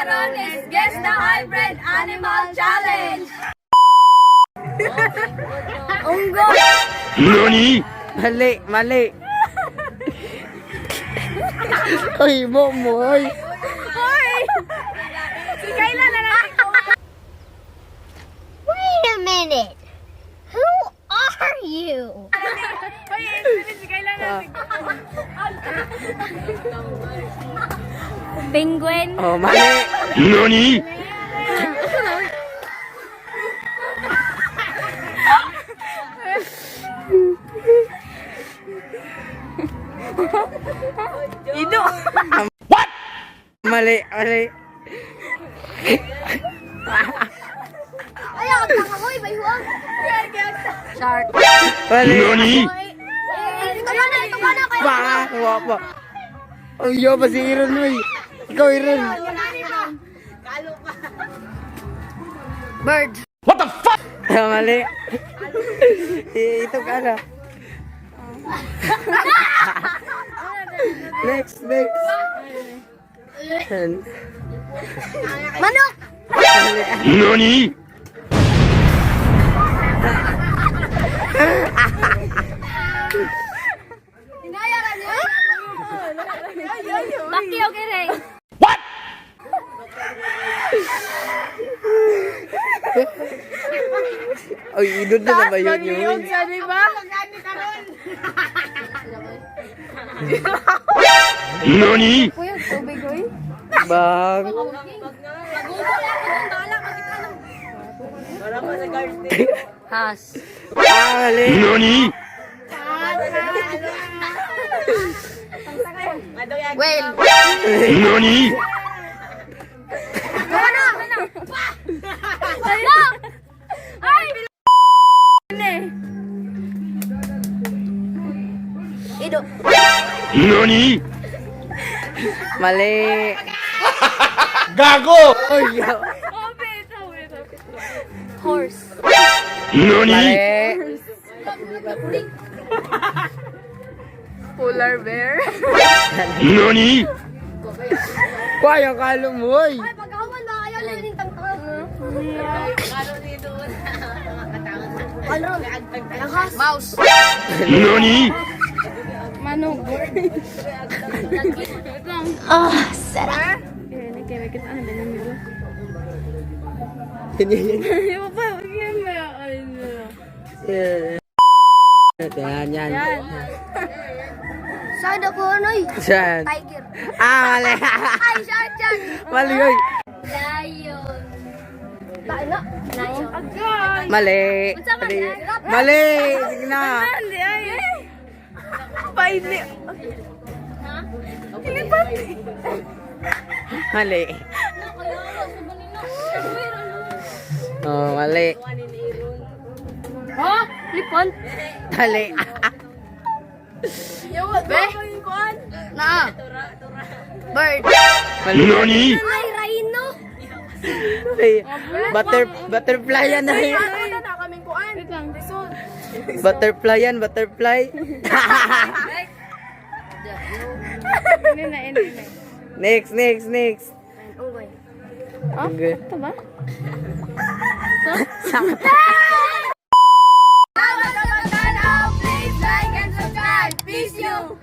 karon is Guess the Hybrid Animal Challenge! Unggo! NANI?! Mali. Ay, mo, ay. Hoy! Si Kayla na natin ko. Wait a minute. Who are you? Hoy, si Kayla na natin ko. Penguin. Oh, mali. NANI?! Ido. What?! Mali. Ayaw, tanga ko, iba huwag. Shark. Mali. NANI?! Ito ka na kayo. Wapa. Ay, yo, pa si Iron mo eh. Ikaw, Iron. Bird. What the fuck?! Mali. Ito ka na. Next. Manok! NANI?! Inayaran niyo. Baki o kere. What?! Ay, idod na ba yun yun? Sa di ba? NANI?! Kuya, tubig ko eh. Bang. Has. Mali. NANI?! Whale. NANI?! Ay! Ido. NANI?! Mali. Gago! Ay, yo. Horse. NANI?! Mali. Polar bear. NANI?! Kuha yung kalo mo, oy. Ay, pagkahuman ba kayo lang yung tangtang? Mouse. NANI?! Manok. Sarap. Yan. Saan ako, Noy? Saan? Tiger. Mali. Ay, saan dyan? Mali, oy. Lion. Tayo na. Lion. Mali. Mali. Sige na. Hindi ay. Paili. Mali. Oh, mali. Ha? Lipon? Mali. Be? Na. Bird. Mali. NANI?! Ay, rhino. Butterfly yan na yun. Wait lang. Butterfly yan, butterfly. Next. Unggoy. Okay. Ito ba? Please like and subscribe. Peace you.